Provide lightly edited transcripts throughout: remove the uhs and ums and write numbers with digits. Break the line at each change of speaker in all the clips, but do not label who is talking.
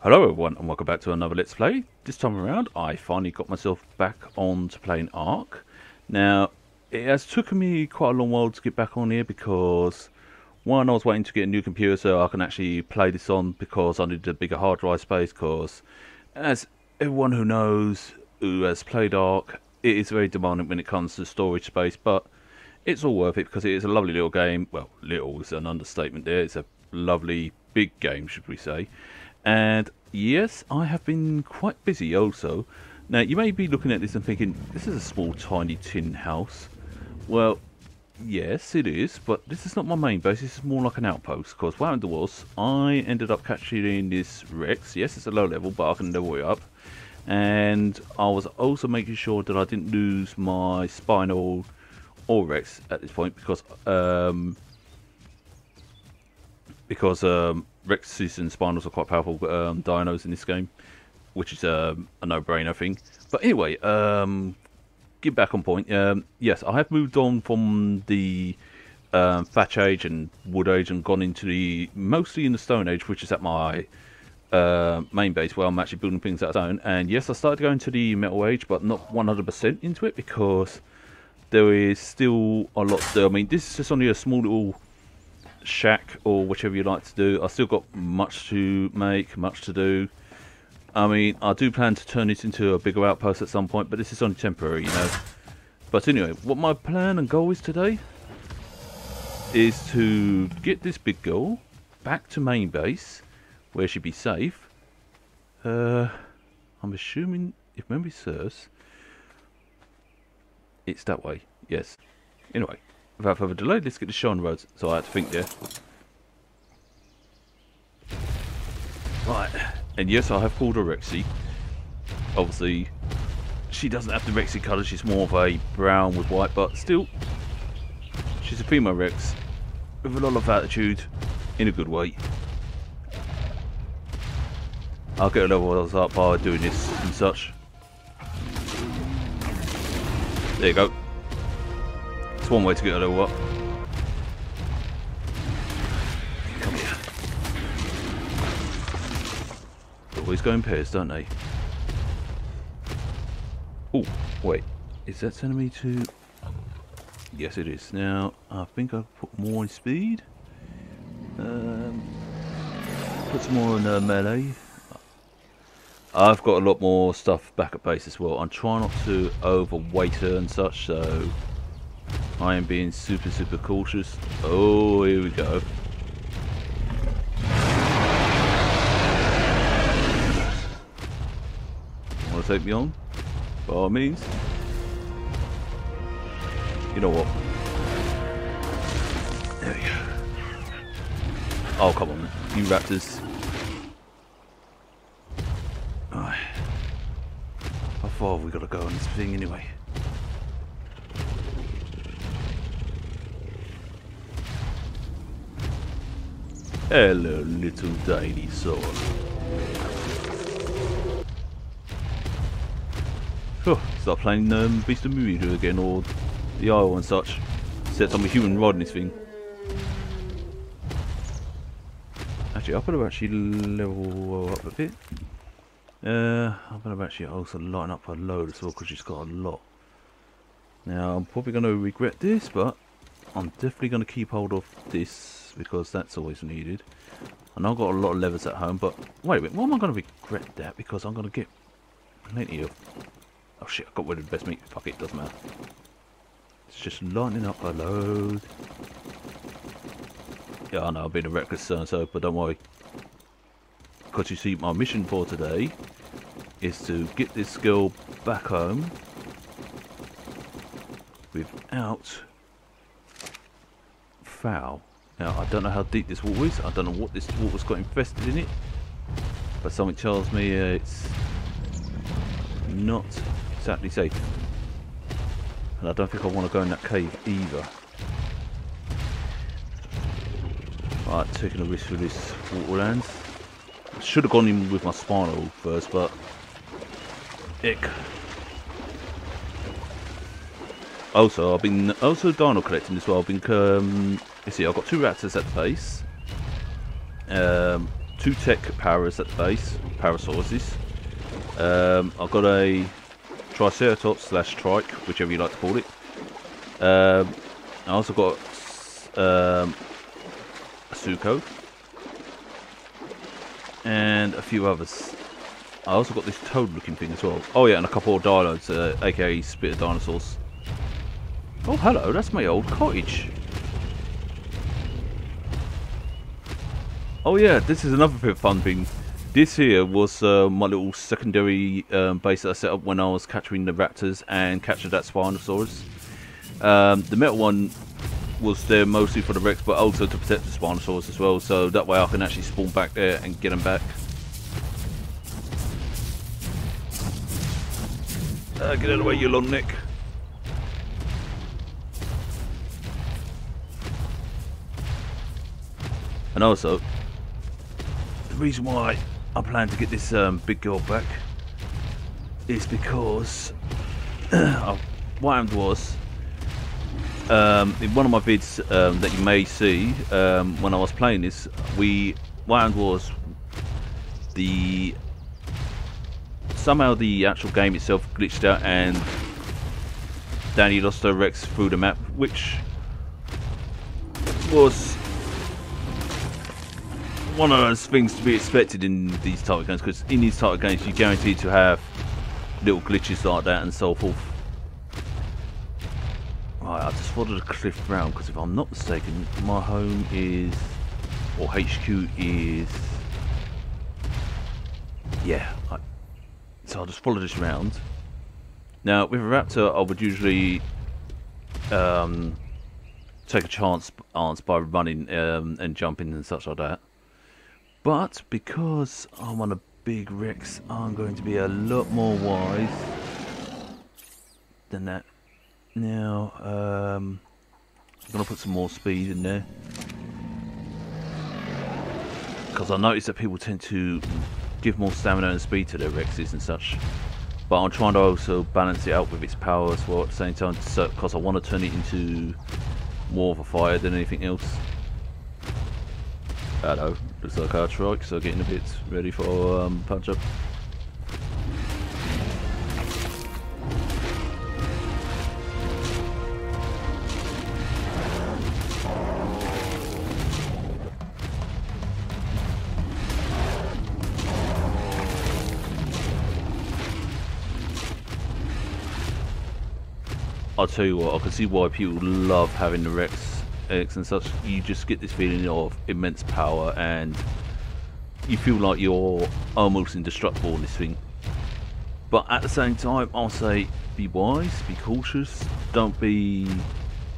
Hello everyone and welcome back to another Let's Play. This time around I finally got myself back on to playing Ark. Now it has taken me quite a long while to get back on here because one, I was waiting to get a new computer so I can actually play this on because I needed a bigger hard drive space because as everyone who knows who has played Ark, it is very demanding when it comes to storage space, but it's all worth it because it is a lovely little game. Well, little is an understatement there. It's a lovely big game, should we say. And yes, I have been quite busy also. Now, you may be looking at this and thinking, this is a small, tiny tin house. Well, yes, it is, but this is not my main base. This is more like an outpost, because what happened was, I ended up capturing this Rex. Yes, it's a low level, but I can level it up. And I was also making sure that I didn't lose my Spinal or Rex at this point, because Rexys and Spinals are quite powerful dinos in this game, which is a no-brainer thing. But anyway, get back on point. Yes, I have moved on from the Thatch Age and Wood Age and gone into the mostly in the Stone Age, which is at my main base where I'm actually building things out of stone. And yes, I started going to the Metal Age, but not 100% into it because there is still a lot to do. I mean, this is just only a small little shack or whichever you like to do. I still got much to make, much to do. I mean, I do plan to turn this into a bigger outpost at some point, but this is only temporary, you know. But anyway, what my plan and goal is today is to get this big girl back to main base where she'd be safe. I'm assuming, if memory serves, it's that way. Yes. Anyway, without further delay, let's get the show on the roads. So I had to think there. Right, and yes, I have called her Rexy. Obviously, she doesn't have the Rexy colour, she's more of a brown with white, but still, she's a female Rex with a lot of attitude, in a good way. I'll get her levels up by doing this and such. There you go. It's one way to get a level up. Come here. They always go in pairs, don't they? Oh, wait. Is that sending me to... Yes, it is. Now, I think I'll put more in speed. Put some more in melee. I've got a lot more stuff back at base as well. I'm trying not to overweight her and such, so I am being super cautious. Oh, here we go. Want to take me on? By all means. You know what? There we go. Oh, come on, you raptors. Alright. How far have we got to go on this thing anyway? Hello, little dinosaur. Start playing Beast of Bermuda again, or the Isle and such. Except I'm a human riding this thing. Actually, I better actually level up a bit. I'm going to actually also line up a load as well because she's got a lot. Now, I'm probably going to regret this, but I'm definitely going to keep hold of this because that's always needed. And I've got a lot of levers at home, but wait a minute, why am I going to regret that? Because I'm going to get plenty of... Oh shit, I got rid of the best meat. Fuck it, doesn't matter. It's just lining up a load. Yeah, I know, I've been a reckless so, but don't worry. Because you see, my mission for today is to get this girl back home without foul. Now, I don't know how deep this water is. I don't know what this water's got infested in it. But something tells me it's not exactly safe. And I don't think I want to go in that cave either. Right, taking a risk for this waterlands. Should have gone in with my Spinal first, but ick. Also, I've been dino collecting as well. I've been you see, I've got 2 raptors at the base, 2 tech powers at the base, power sources. I've got a Triceratops / Trike, whichever you like to call it. I also got a Suko and a few others. I also got this toad looking thing as well. Oh yeah, and a couple of dinos, aka spit of dinosaurs. Oh hello, that's my old cottage. Oh yeah, this is another bit of fun thing. This here was my little secondary base that I set up when I was capturing the raptors and captured that Spinosaurus. The metal one was there mostly for the Rex, but also to protect the Spinosaurus as well, so that way I can actually spawn back there and get them back. Get out of the way, you long neck. And also, the reason why I plan to get this big girl back is because what happened was, in one of my vids that you may see when I was playing this, what happened was somehow the actual game itself glitched out and Danny lost her Rex through the map, which was one of those things to be expected in these type of games, because in these type of games you're guaranteed to have little glitches like that and so forth. Right, I just followed a cliff round because if I'm not mistaken, my home is, or HQ is, yeah. So I'll just follow this round. Now with a raptor, I would usually take a chance by running and jumping and such like that. But because I'm on a big Rex, I'm going to be a lot more wise than that. Now, I'm going to put some more speed in there, because I notice that people tend to give more stamina and speed to their Rexes and such. But I'm trying to also balance it out with its power as well at the same time, because I want to turn it into more of a fighter than anything else. Hello, looks like our trikes are getting a bit ready for punch up. I'll tell you what, I can see why people love having the Rex and such. You just get this feeling of immense power and you feel like you're almost indestructible in this thing. But at the same time, I'll say be wise, be cautious, don't be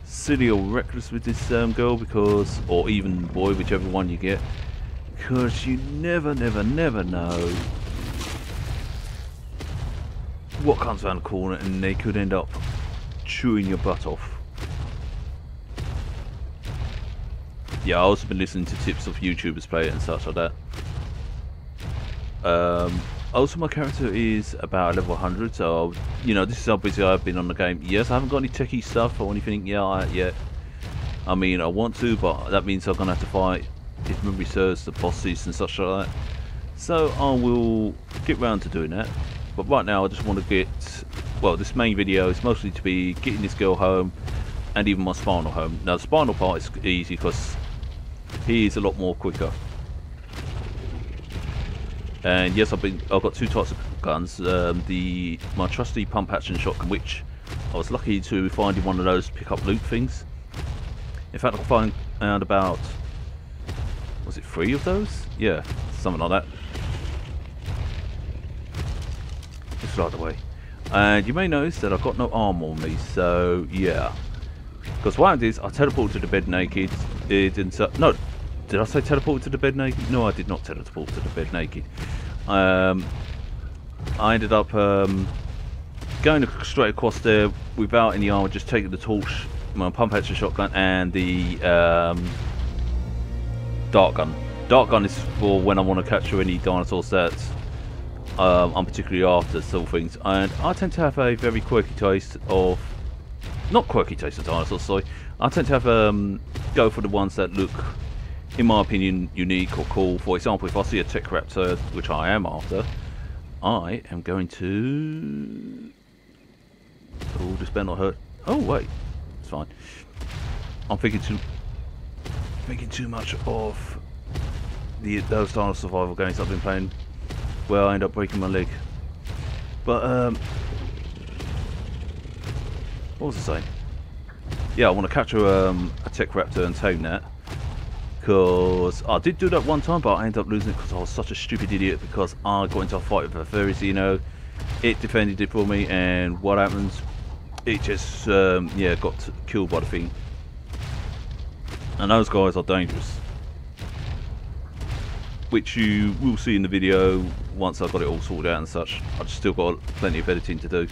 silly or reckless with this girl, because, or even boy, whichever one you get, because you never know what comes around the corner and they could end up chewing your butt off. Yeah, I've also been listening to tips of YouTubers play it and such like that. Also, my character is about level 100, so you know, this is how busy I've been on the game. Yes, I haven't got any techie stuff or anything yet. I mean, I want to, but that means I'm gonna have to fight, if memory serves, the bosses and such like that. So I will get round to doing that. But right now, I just want to get, well, this main video is mostly to be getting this girl home, and even my Spinal home. Now, the Spinal part is easy because he is a lot more quicker. And yes, I've got 2 types of guns. My trusty pump action shotgun, which I was lucky to find in one of those pick up loot things. In fact, I found about, was it 3 of those? Yeah, something like that. Just right away. And you may notice that I've got no armor on me, so yeah. Because what I did is I teleported to the bed naked. No, did I say teleport to the bed naked? No, I did not teleport to the bed naked. I ended up going straight across there without any armor, just taking the torch, my pump action shotgun, and the dart gun. Dart gun is for when I want to capture any dinosaurs that I'm particularly after, sort of things. And I tend to have a very quirky taste of, not quirky taste of dinosaurs, sorry. I tend to have go for the ones that look in my opinion, unique or cool. For example, if I see a tech raptor, which I am after, I am going to... Oh, this better not hurt. Oh, wait. It's fine. I'm thinking too much of those style survival games I've been playing, where I end up breaking my leg. But, what was I saying? Yeah, I want to capture a tech raptor and tame that. Because I did do that one time, but I ended up losing it because I was such a stupid idiot, because I got into a fight with a fairy Xeno. It defended it for me, and what happens? It just, yeah, got killed by the thing. And those guys are dangerous. Which you will see in the video once I've got it all sorted out and such. I've still got plenty of editing to do.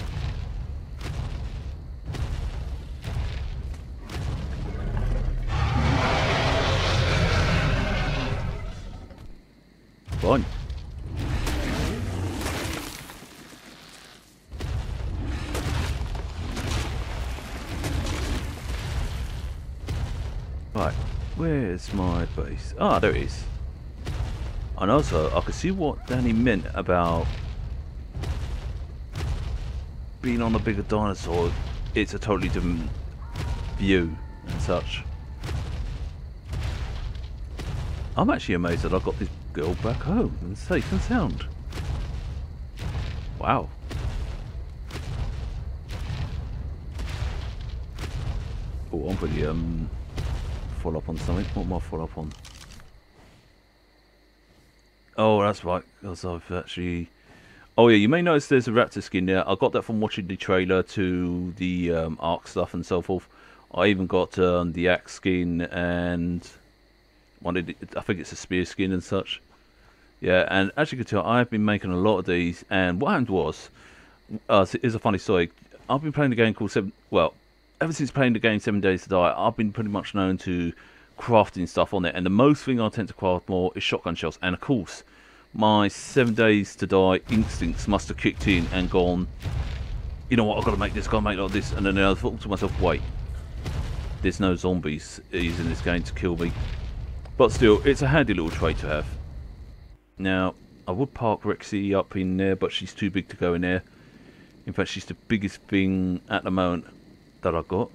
Fine. Right, where's my base? Ah, there it is. And also, I could see what Danny meant about being on a bigger dinosaur. It's a totally different view and such. I'm actually amazed that I got this girl back home and safe and sound. Wow. Oh, I'm pretty full up on something. What am I full up on? Oh, that's right, because I've actually... Oh yeah, you may notice there's a raptor skin there. I got that from watching the trailer to the Ark stuff and so forth. I even got the axe skin and... I think it's a spear skin and such. Yeah, and as you can tell, I've been making a lot of these, and what happened was... here's a funny story. I've been playing the game called ever since playing the game 7 Days to Die, I've been pretty much known to crafting stuff on it, and the most thing I tend to craft more is shotgun shells. And of course, my 7 Days to Die instincts must have kicked in and gone, you know what, I've got to make this, got to make like this. And then I thought to myself, wait, there's no zombies in this game to kill me. But still, it's a handy little trait to have. Now, I would park Rexy up in there, but she's too big to go in there. In fact, she's the biggest thing at the moment that I've got.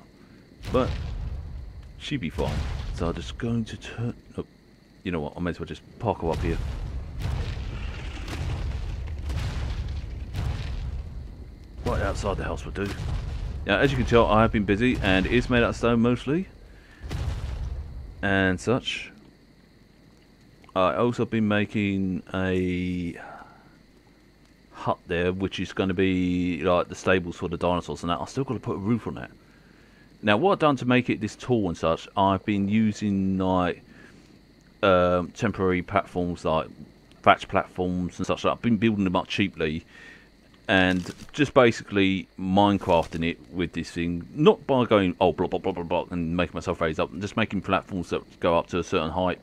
But she'd be fine. So I'm just going to turn... Oh, you know what, I may as well just park her up here. Right outside the house will do. Now, as you can tell, I have been busy, and it is made out of stone mostly. And such. I also been making a hut there, which is going to be like the stables for the dinosaurs and that. I've still got to put a roof on that. Now, what I've done to make it this tall and such, I've been using like temporary platforms, like thatch platforms and such. I've been building them up cheaply and just basically Minecrafting it with this thing. Not by going, oh, block, block, block, block, block, and making myself raise up. Just making platforms that go up to a certain height.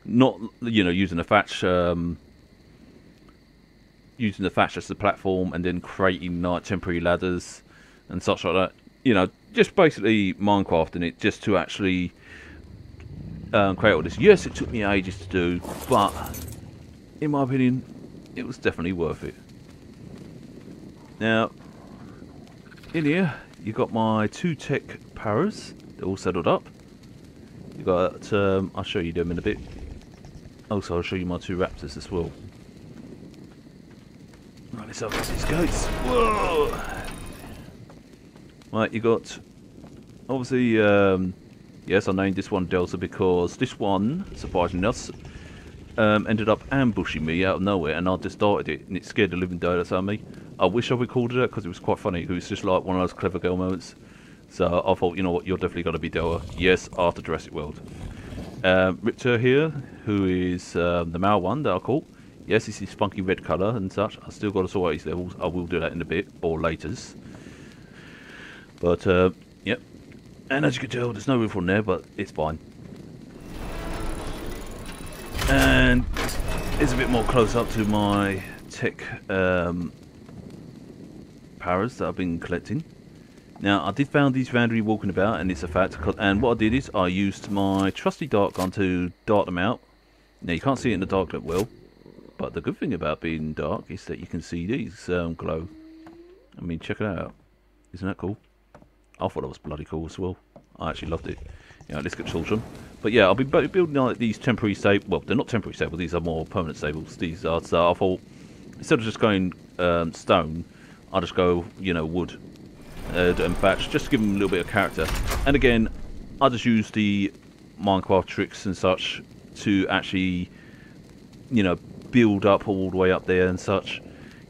Not, you know, using the thatch as the platform, and then creating like temporary ladders and such like that. You know, just basically Minecrafting it just to actually create all this. Yes, it took me ages to do, but in my opinion, it was definitely worth it. Now, in here, you got my 2 tech paras. They're all settled up. You got, I'll show you them in a bit. Also, I'll show you my 2 raptors as well. Right, let's open these gates. Whoa! Right, you got, obviously, yes, I named this one Delta because this one, surprisingly enough, ended up ambushing me out of nowhere, and I just started it, and it scared the living daylights out of me. I wish I recorded it because it was quite funny. It was just like one of those clever girl moments. So I thought, you know what, you're definitely going to be Delta. Yes, after Jurassic World. Riptor here, who is the male one that I caught. Yes, this is funky red colour and such. I still got to sort out his levels. I will do that in a bit, or laters. But, yep. And as you can tell, there's no roof on there, but it's fine. And it's a bit more close up to my tech paras that I've been collecting. Now, I did found these randomly walking about, and it's a fact. And what I did is I used my trusty dart gun to dart them out. Now, you can't see it in the dark that well, but the good thing about being dark is that you can see these glow. I mean, check it out. Isn't that cool? I thought that was bloody cool as well. I actually loved it. Yeah, let's get children. But yeah, I'll be building like these temporary stables. Well, they're not temporary stables. These are more permanent stables. These are. So I thought instead of just going stone, I'll just go, you know, wood and thatch, just to give them a little bit of character. And again, I just use the Minecraft tricks and such to actually, you know, build up all the way up there and such.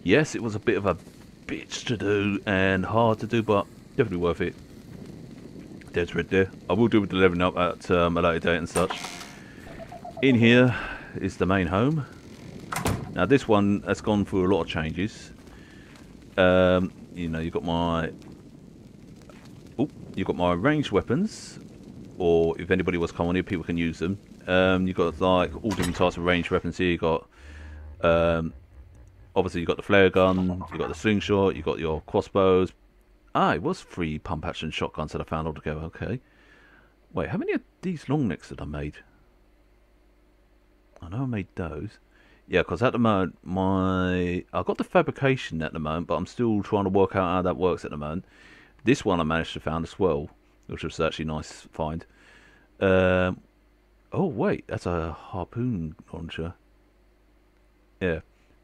Yes, it was a bit of a bitch to do and hard to do, but definitely worth it. There's red there. I will do with the leveling up at a later date and such. In here is the main home. Now this one has gone through a lot of changes. You know, you've got my ranged weapons, or if anybody was coming here, people can use them. You've got like all different types of ranged weapons here. You've got obviously you've got the flare gun, you've got the slingshot, you've got your crossbows. Ah, it was 3 pump action shotguns that I found altogether. Okay. Wait, how many of these long necks did I made? I know I made those. Yeah, because at the moment, I've got the fabrication at the moment, but I'm still trying to work out how that works at the moment. This one I managed to find as well, which was actually nice to find. Oh, wait, that's a harpoon launcher. Yeah.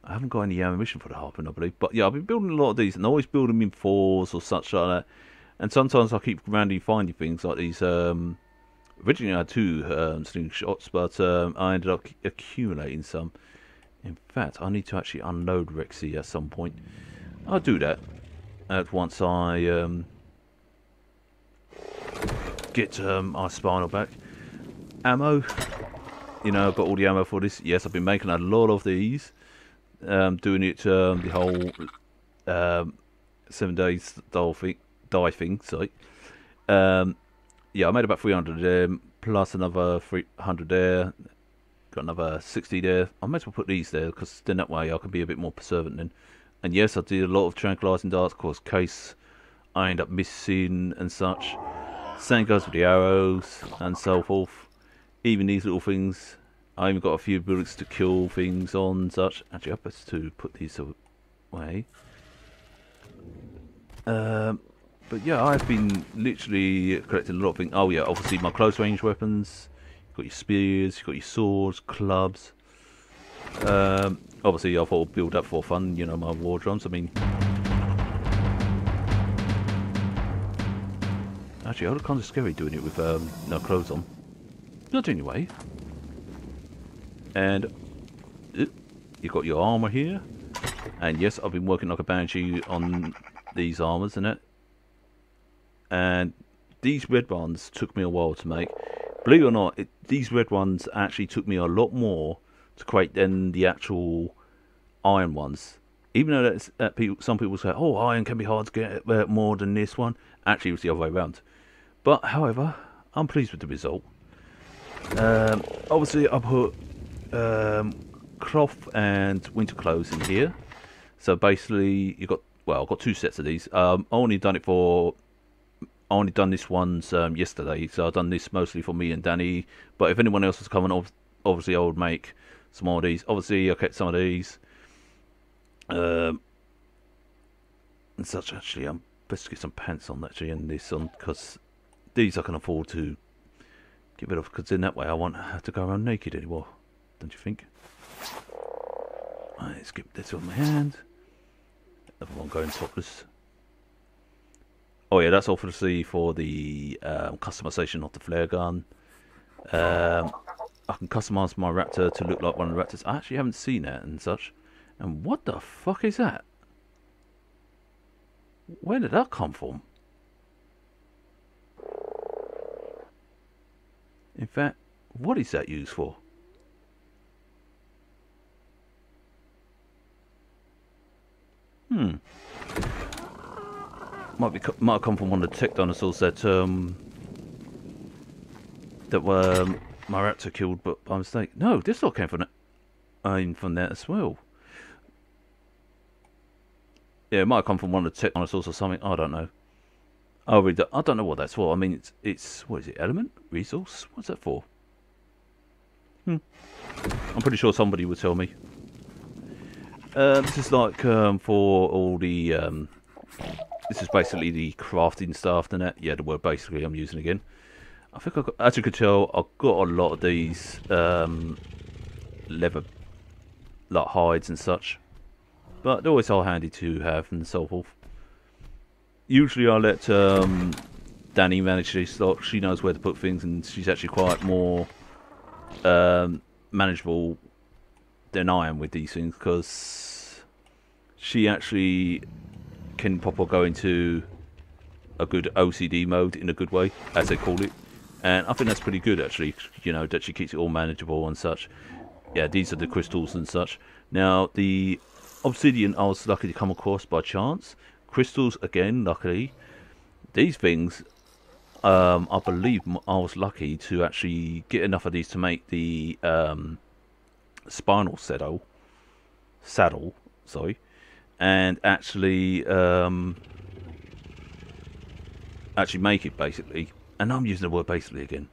I haven't got any ammunition for the harpoon, I believe. But yeah, I've been building a lot of these, and I always build them in 4s or such like that. And sometimes I keep randomly finding things like these. Originally I had 2 slingshots, but I ended up accumulating some. In fact, I need to actually unload Rexy at some point. I'll do that once I get our spinal back. Ammo. You know, I've got all the ammo for this. Yes, I've been making a lot of these. Doing it the whole 7 days die thing. Sorry. Yeah, I made about 300 there, plus another 300 there. Got another 60 there. I might as well put these there, because then that way I can be a bit more perseverant then. And yes, I did a lot of tranquilizing darts, of course, case I end up missing and such. Same goes with the arrows and so forth. Even these little things. I even got a few bullets to kill things on and such. Actually, I'm supposed to put these away. But yeah, I've been literally collecting a lot of things. Oh yeah, obviously my close range weapons. You've got your spears, you've got your swords, clubs. Obviously I thought I'd build up for fun, you know, my war drums. I mean... Actually, I look kind of scary doing it with no clothes on. Not anyway. And you've got your armor here, and yes, I've been working like a banshee on these armors and it. And these red ones took me a while to make. Believe it or not, these red ones actually took me a lot more to create than the actual iron ones. Even though some people say, oh, iron can be hard to get more than this one. Actually, it was the other way around. But however, I'm pleased with the result. Obviously, I put cloth and winter clothes in here. So basically, you got, well, I've got 2 sets of these. I only done this once yesterday, so I've done this mostly for me and Danny. But if anyone else was coming, obviously I would make some more of these. Obviously, I kept some of these and such. Actually, I'm best to get some pants on actually, and this on, because these I can afford to get rid of, because in that way I won't have to go around naked anymore. Don't you think? Right, let's get this on my hand. Another one going topless. Oh yeah, that's obviously for the customization of the flare gun. I can customize my raptor to look like one of the raptors. I actually haven't seen that and such. And what the fuck is that? Where did that come from? In fact, what is that used for? Might have come from one of the tech dinosaurs that my raptor killed, but by mistake. No, this all came from that as well. Yeah, it might have come from one of the tech dinosaurs or something. I don't know. Oh, I don't know what that's for. I mean, it's what is it? Element? Resource? What's that for? I'm pretty sure somebody would tell me. This is like for all the... this is basically the crafting stuff, and that. Yeah, the word basically I'm using again. I think as you could tell, I've got a lot of these leather, like hides and such. But they're always all handy to have and so forth. Usually I let Danny manage these stock. She knows where to put things, and she's actually quite more manageable than I am with these things, because she actually can properly go into a good OCD mode in a good way, as they call it. And I think that's pretty good, actually, you know, that she keeps it all manageable and such. Yeah, these are the crystals and such. Now, the obsidian I was lucky to come across by chance. Crystals, again, luckily. These things, I believe I was lucky to actually get enough of these to make the spinal saddle, sorry. And actually make it, basically. And I'm using the word basically again.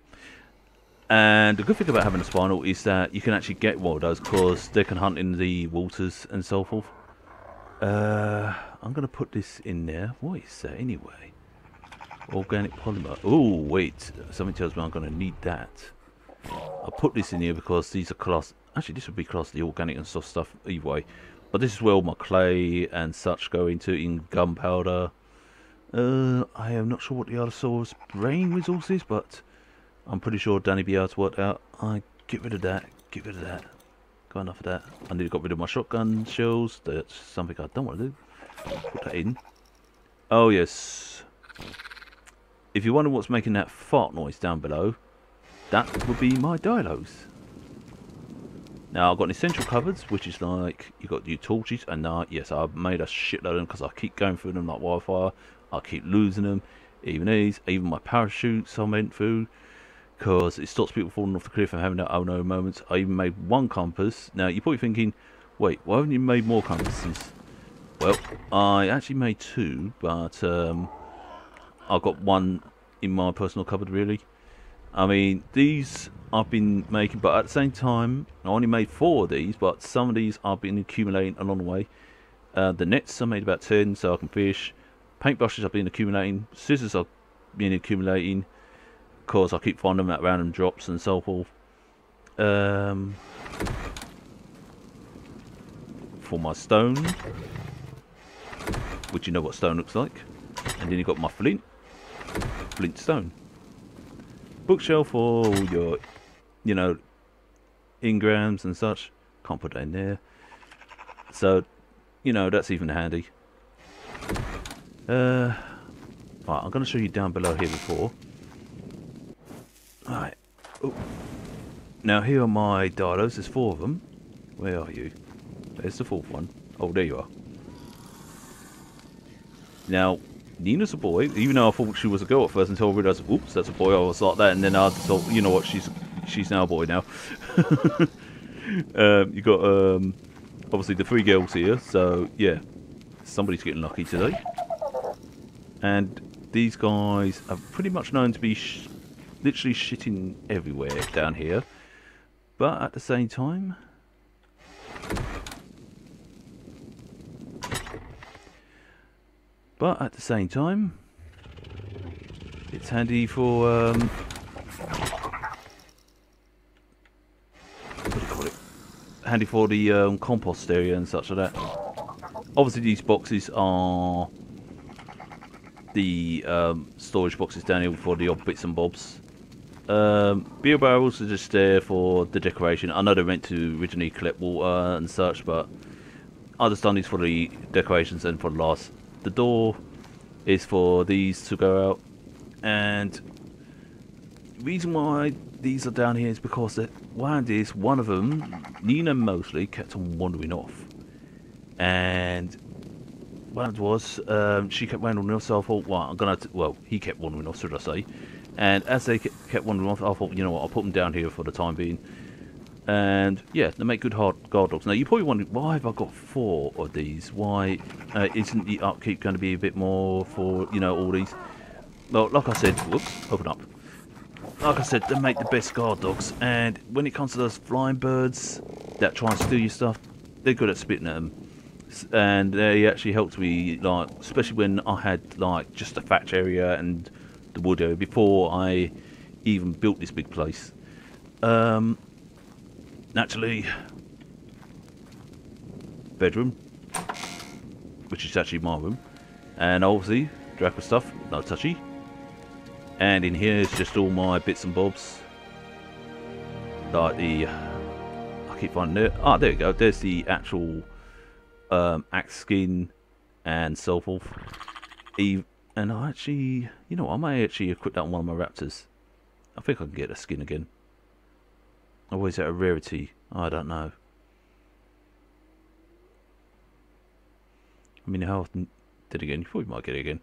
And the good thing about having a spinal is that you can actually get one of those, because they can hunt in the waters and so forth. I'm going to put this in there. What is that anyway? Organic polymer. Oh, wait. Something tells me I'm going to need that. I'll put this in here because these are classed... Actually, this would be classed the organic and soft stuff either way. But this is where all my clay and such go into, in gunpowder. I am not sure what the other source brain resource is, but I'm pretty sure Danny be able to work out. I get rid of that. Get rid of that. Got enough of that. I need to get rid of my shotgun shells. That's something I don't want to do. Put that in. Oh yes. If you wonder what's making that fart noise down below, that would be my dialos. Now I've got an essential cupboards, which is like, you got your torches, and yes, I've made a shitload of them because I keep going through them like wildfire. I keep losing them. Even these, even my parachutes I went through, because it stops people falling off the cliff and having that oh no moments. I even made one compass. Now you're probably thinking, wait, why haven't you made more compasses? Well, I actually made two, but I've got one in my personal cupboard, really. I mean, these I've been making, but at the same time, I only made 4 of these, but some of these I've been accumulating along the way. The nets I made about 10, so I can fish. Paintbrushes I've been accumulating. Scissors I've been accumulating, because I keep finding them at random drops and so forth. For my stone, which you know what stone looks like. And then you've got my flint stone. Bookshelf for all your, you know, engrams and such. Can't put that in there. So, you know, that's even handy. Right, I'm going to show you down below here before. Alright. Oh. Now here are my dialos. There's 4 of them. Where are you? There's the 4th one. Oh, there you are. Now, Nina's a boy, even though I thought she was a girl at first until I realised, oops, that's a boy. I was like that, and then I thought, you know what, she's now a boy now. You got obviously the 3 girls here, so yeah, somebody's getting lucky today. And these guys are pretty much known to be literally shitting everywhere down here, but at the same time, it's handy for what do you call it? Handy for the compost area and such like that. Obviously, these boxes are the storage boxes down here for the odd bits and bobs. Beer barrels are just there for the decoration. I know they're meant to originally collect water and such, but I just done these for the decorations and for the last. The door is for these to go out, and the reason why these are down here is because one of them, Nina mostly, kept on wandering off, and what it was, she kept wandering off, so I thought, well, he kept wandering off, should I say, and as they kept wandering off, I thought, you know what, I'll put them down here for the time being. And yeah, they make good hard guard dogs. Now you're probably wondering, why have I got 4 of these? Why isn't the upkeep going to be a bit more for, you know, all these? Well, like I said, whoops, open up. Like I said, they make the best guard dogs, and when it comes to those flying birds that try and steal your stuff, they're good at spitting at them. And they actually helped me, like, especially when I had like just the thatch area and the wood area before I even built this big place. Naturally, bedroom, which is actually my room, and obviously Draco stuff, no touchy. And in here is just all my bits and bobs, like the, I keep finding it. Ah, there you go. There's the actual axe skin and so forth. And I actually, you know, I may actually equip that on one of my raptors. I think I can get a skin again. Or is that a rarity? I don't know. I mean, how often did it again? You probably might get it again.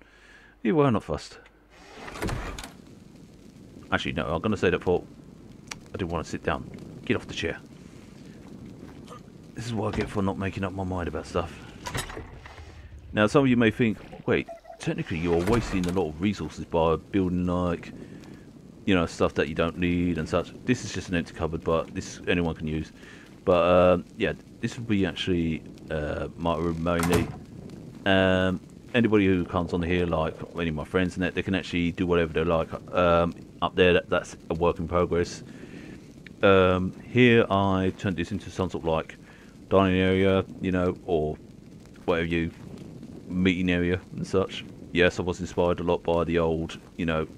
Either way, I'm not fussed. Actually, no, I'm going to say that for... I didn't want to sit down. Get off the chair. This is what I get for not making up my mind about stuff. Now, some of you may think, wait, technically you're wasting a lot of resources by building, like, you know, stuff that you don't need and such. This is just an empty cupboard, but this anyone can use. But, yeah, this will be actually my room mainly. Anybody who comes on here, like any of my friends and that, they can actually do whatever they like. Up there, that's a work in progress. Here I turned this into some sort of like dining area, you know, or whatever you, meeting area and such. Yes, I was inspired a lot by the old, you know,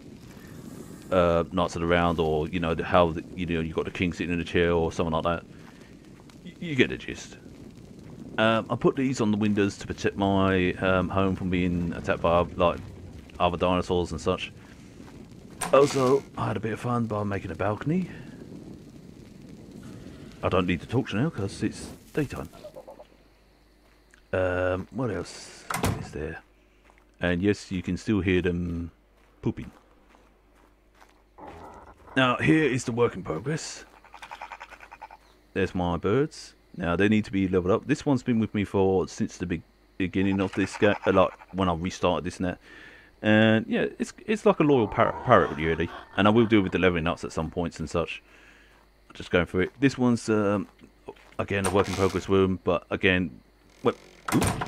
Knights of the Round, or, you know, how, you know, you got the king sitting in a chair or something like that. You get the gist. I put these on the windows to protect my home from being attacked by, like, other dinosaurs and such. Also, I had a bit of fun by making a balcony. I don't need the torch now because it's daytime. What else is there? And yes, you can still hear them pooping. Now, here is the work in progress. There's my birds. Now, they need to be leveled up. This one's been with me since the beginning of this game, like when I restarted this and that. And yeah, it's like a loyal parrot really. And I will deal with the leveling ups at some points and such. Just going through it. This one's again a work in progress room, but again, well,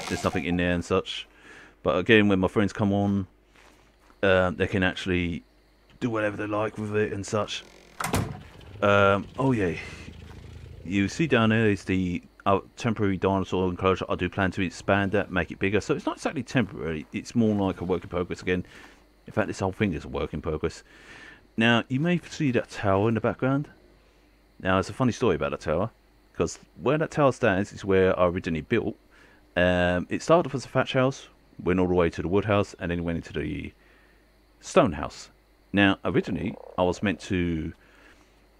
there's nothing in there and such. But again, when my friends come on, they can actually do whatever they like with it and such. Oh yeah, you see down there is the temporary dinosaur enclosure. I do plan to expand that, make it bigger. So it's not exactly temporary. It's more like a work in progress again. In fact, this whole thing is a work in progress. Now, you may see that tower in the background. Now, it's a funny story about that tower, because where that tower stands is where I originally built. It started off as a thatch house, went all the way to the wood house, and then went into the stone house. Now, originally, I was meant to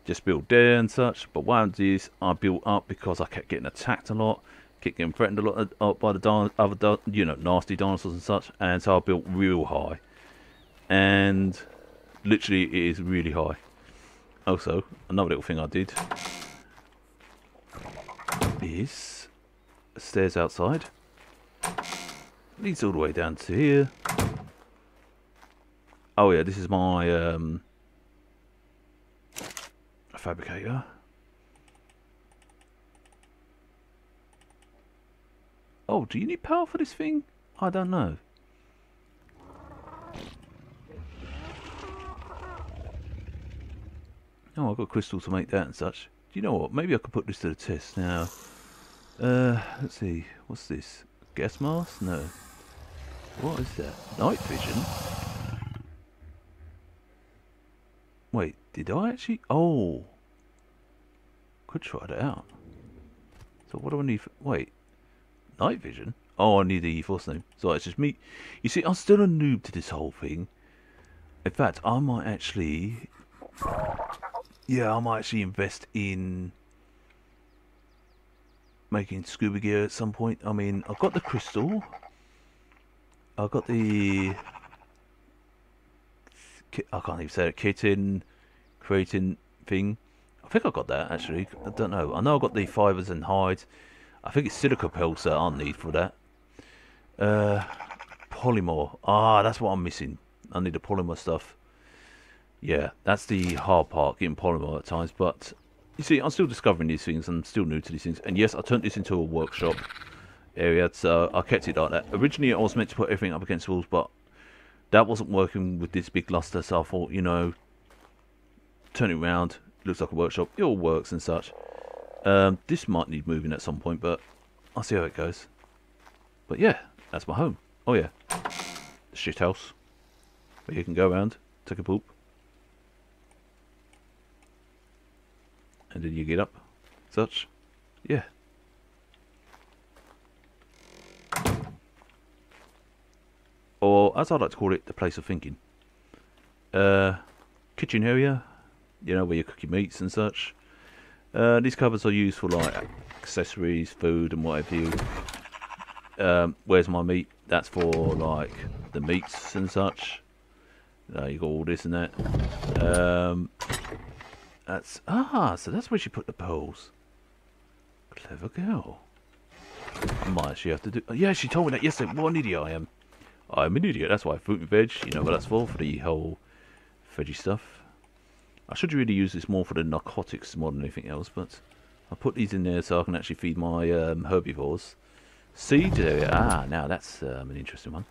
just build there and such, but what happened is I built up because I kept getting attacked a lot, kept getting threatened a lot by the other, you know, nasty dinosaurs and such, and so I built real high. And literally, it is really high. Also, another little thing I did is stairs outside. Leads all the way down to here. Oh yeah, this is my fabricator. Oh, do you need power for this thing? I don't know. Oh, I've got crystal to make that and such. Do you know what? Maybe I could put this to the test now. Let's see. What's this? Gas mask? No. What is that? Night vision? Wait, did I actually? Oh. Could try that out. So what do I need for... Wait. Night vision? Oh, I need the E-Force name. So it's just me. You see, I'm still a noob to this whole thing. In fact, I might actually... Yeah, I might actually invest in making scuba gear at some point. I mean, I've got the crystal. I've got the... I can't even say it. Kitten, creating thing. I think I got that, actually. I don't know. I know I got the fibres and hides. I think it's silica pelts that I need for that. Polymorph. Ah, that's what I'm missing. I need to polymer stuff. Yeah, that's the hard part, getting polymer at times. But you see, I'm still discovering these things. I'm still new to these things. And yes, I turned this into a workshop area, so I kept it like that. Originally, I was meant to put everything up against the walls, but that wasn't working with this big luster. So I thought, you know, turn it around. Looks like a workshop. It all works and such. This might need moving at some point, but I'll see how it goes. But yeah, that's my home. Oh yeah, the shit house where you can go around, take a poop, and then you get up, such. Yeah. Or as I like to call it, the place of thinking. Kitchen area, you know, where you cook your meats and such. These cupboards are used for like accessories, food, and whatever you. Where's my meat? That's for like the meats and such. You got all this and that. So that's where she put the pearls. Clever girl. I might actually have to do. Yeah, she told me that yesterday. What an idiot I am. I'm an idiot. That's why fruit and veg. You know what that's for the whole veggie stuff. I should really use this more for the narcotics more than anything else, but I put these in there so I can actually feed my herbivores. Seeds area. Ah, now that's an interesting one.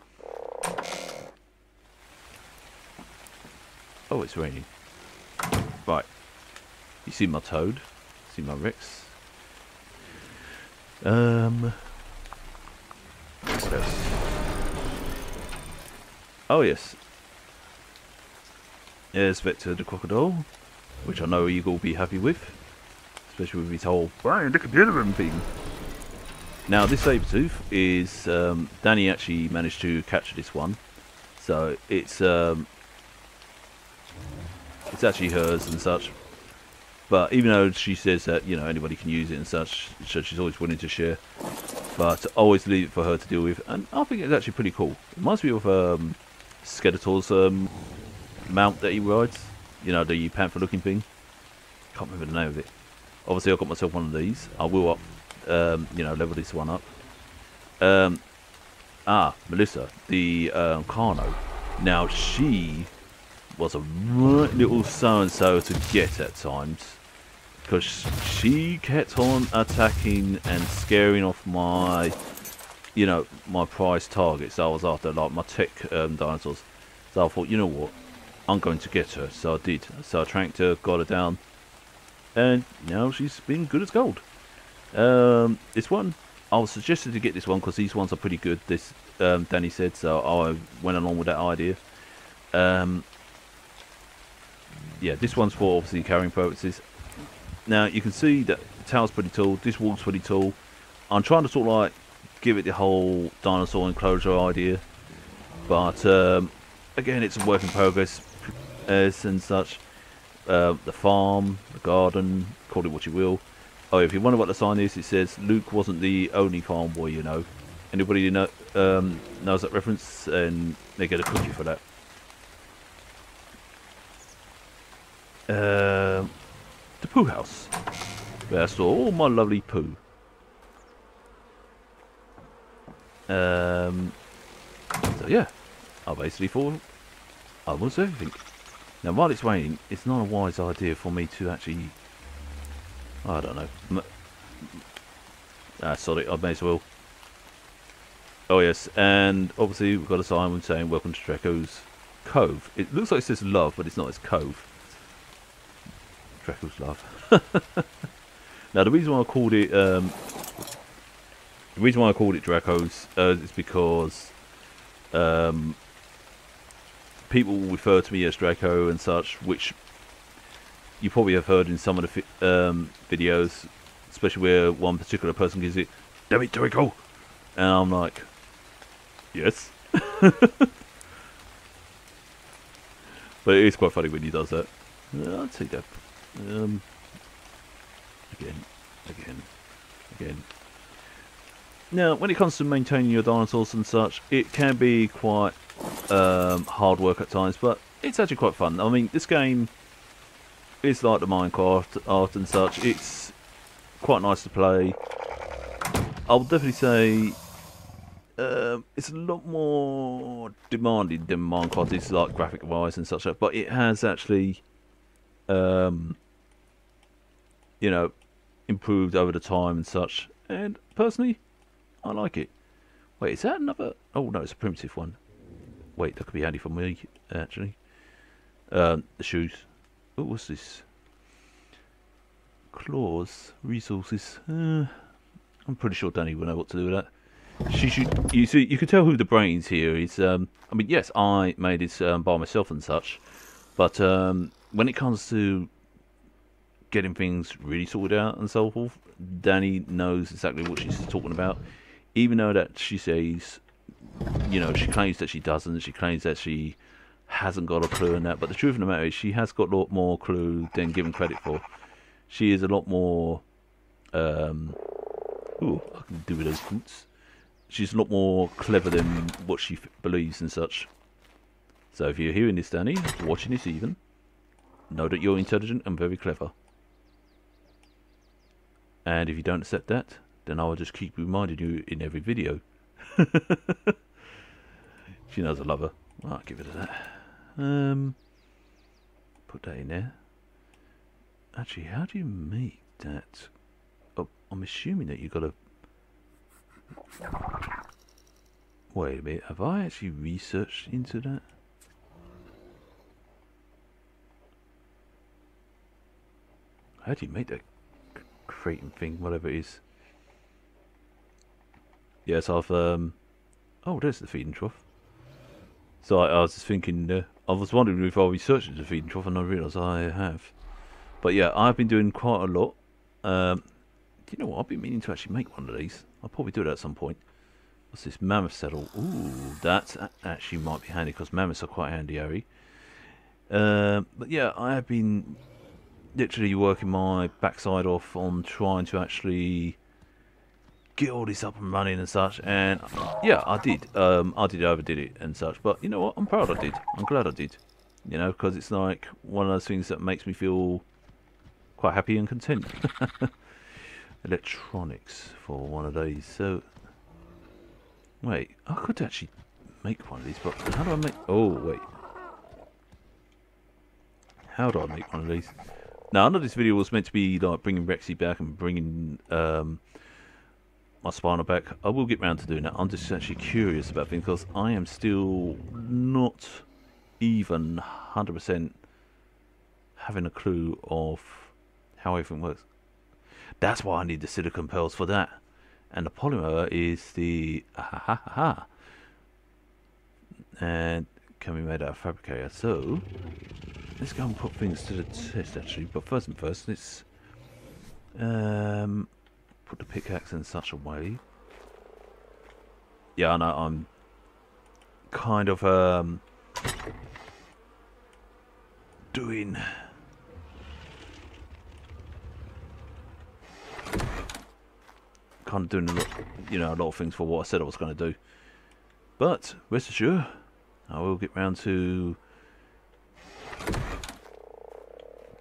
Oh, it's raining. Right. You see my toad. See my Rex. What else? Oh, yes. There's Vector the crocodile, which I know you'll be happy with. Especially with his whole Brian the computer thing. Now, this Sabertooth is... Danny actually managed to capture this one. So, it's actually hers and such. But even though she says that, you know, anybody can use it and such, so she's always willing to share. But I always leave it for her to deal with. And I think it's actually pretty cool. It reminds me of Skeletor's mount that he rides. You know, the panther looking thing. Can't remember the name of it. Obviously, I got myself one of these. I will up, you know, level this one up. Melissa, the Carno. Now, she was a right little so-and-so to get at times. Because she kept on attacking and scaring off my, you know, my prize targets. I was after, like, my tech dinosaurs. So I thought, you know what? I'm going to get her. So I did. So I tranked her, got her down. And now she's been good as gold. This one, I was suggested to get this one because these ones are pretty good. This Danny said, so I went along with that idea. Yeah, this one's for obviously carrying purposes. Now you can see that the tower's pretty tall. This wall's pretty tall. I'm trying to sort of like give it the whole dinosaur enclosure idea, but again, it's a work in progress and such. The farm, the garden, call it what you will. Oh, if you wonder what the sign is, it says Luke wasn't the only farm boy, you know. Anybody know knows that reference, and they get a cookie for that. The poo house, where I store all my lovely poo. So yeah, I basically thought almost everything. Now, while it's raining, it's not a wise idea for me to actually, I don't know. Sorry, I may as well. Oh yes, and obviously we've got a sign saying "Welcome to Draco's Cove." It looks like it says "Love," but it's not. It's "Cove." Draco's Love. Now, the reason why I called it, Draco's, is because people refer to me as Draco and such, which you probably have heard in some of the videos, especially where one particular person gives it, "Damn it, Draco!" And I'm like, yes. But it is quite funny when he does that. I'll take that. Again. Now, when it comes to maintaining your dinosaurs and such, it can be quite hard work at times, but it's actually quite fun. I mean, this game is like the Minecraft art and such. It's quite nice to play. I would definitely say it's a lot more demanding than Minecraft is, like graphic wise and such. But it has actually, um, you know, improved over the time and such. And personally, I like it. Wait, is that another? Oh no, it's a primitive one. Wait, that could be handy for me actually. The shoes. Oh, what's this? Claws, resources. I'm pretty sure Danny will know what to do with that. She should. You see, you can tell who the brains here is. I mean, yes, I made this by myself and such, but when it comes to getting things really sorted out and so forth, Danny knows exactly what she's talking about. Even though that she says, you know, she claims that she doesn't. She claims that she hasn't got a clue in that. But the truth of the matter is, she has got a lot more clue than given credit for. She is a lot more. Ooh, I can do with those boots. She's a lot more clever than what she believes and such. So if you're hearing this, Danny, watching this even, know that you're intelligent and very clever. And if you don't accept that, then I will just keep reminding you in every video. She knows I love her. I'll give it to that. Put that in there. Actually, how do you make that? Oh, I'm assuming that you've got to... Wait a minute, have I actually researched into that? How do you make that creating thing, whatever it is? Yes, I've oh, there's the feeding trough. So I was just thinking, I was wondering if I researched the feeding trough, and I realised I have. But yeah, I've been doing quite a lot. Do you know what? I've been meaning to actually make one of these. I'll probably do it at some point. What's this? Mammoth saddle. Ooh, that actually might be handy because mammoths are quite handy, Harry. But yeah, I have been literally working my backside off on trying to actually get all this up and running and such. And yeah, I did. I overdid it and such. But you know what? I'm proud I did. I'm glad I did. You know, because it's like one of those things that makes me feel quite happy and content. Electronics for one of these. So, wait, I could actually make one of these, but how do I make... Oh, wait. How do I make one of these? Now, I know this video was meant to be like bringing Rexy back and bringing my spinal back. I will get round to doing that. I'm just actually curious about things because I am still not even 100% having a clue of how everything works. That's why I need the silicone pearls for that. And the polymer is the and can be made out of fabricator. So let's go and put things to the test actually. But first and first, let's put the pickaxe in such a way. Yeah, I know I'm kind of doing a lot, you know, a lot of things for what I said I was going to do. But rest assured, I will get round to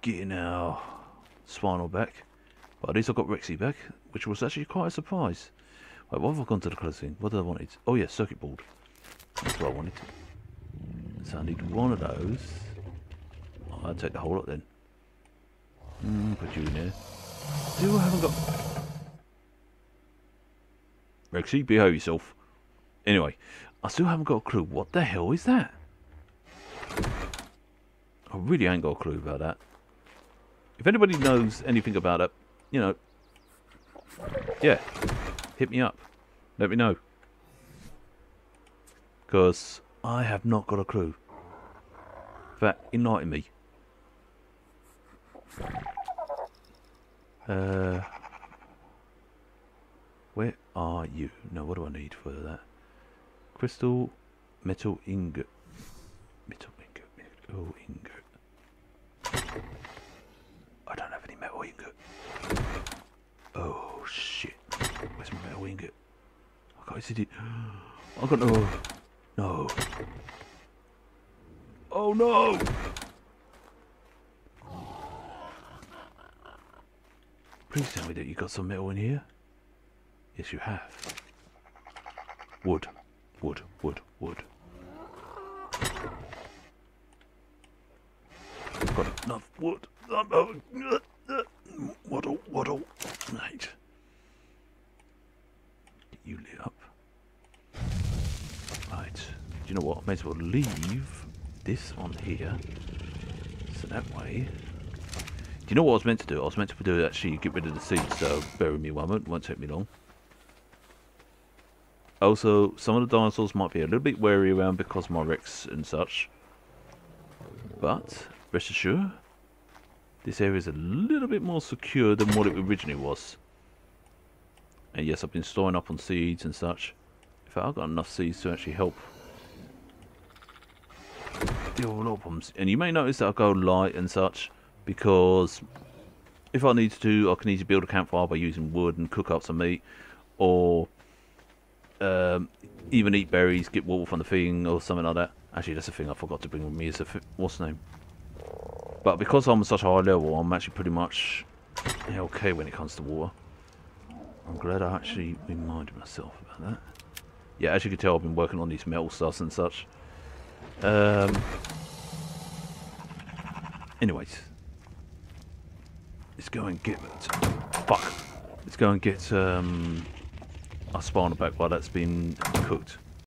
getting our spinal back. But at least I got Rexy back, which was actually quite a surprise. Wait, what have I gone to the close thing? What did I wanted? Oh yeah, circuit board. That's what I wanted. So I need one of those. Oh, I'll take the whole lot then. Put you in there. Still haven't got... Rexy, behave yourself. Anyway, I still haven't got a clue. What the hell is that? I really ain't got a clue about that. If anybody knows anything about it, you know, yeah, hit me up. Let me know. Because I have not got a clue. In fact, enlighten me. Where are you? No, what do I need for that? Crystal, metal ingot. Metal ingot. I don't have any metal ingot. Oh shit. Where's my metal ingot? I can't see it. I got no. No. Oh no! Please tell me that you got some metal in here. Yes, you have. Wood. Wood. Wood. Wood. Got enough wood. Waddle. Waddle. Right. Get you lit up. Right. Do you know what? I may as well leave this on here. So that way... Do you know what I was meant to do? I was meant to do actually get rid of the seeds, so bear with me one moment. It won't take me long. Also, some of the dinosaurs might be a little bit wary around because of my Rex and such. But, rest assured, this area is a little bit more secure than what it originally was. And yes, I've been storing up on seeds and such. In fact, I've got enough seeds to actually help deal with a lot of problems. And you may notice that I go light and such, because if I need to, I can easily build a campfire by using wood and cook up some meat. Or even eat berries, get water from the thing, or something like that. Actually, that's a thing I forgot to bring with me. Is what's the name? But because I'm such a high level, I'm actually pretty much okay when it comes to water. I'm glad I actually reminded myself about that. Yeah, as you can tell, I've been working on these metal stuffs and such. Anyways, let's go and get Let's go and get our spawner back while that's been cooked.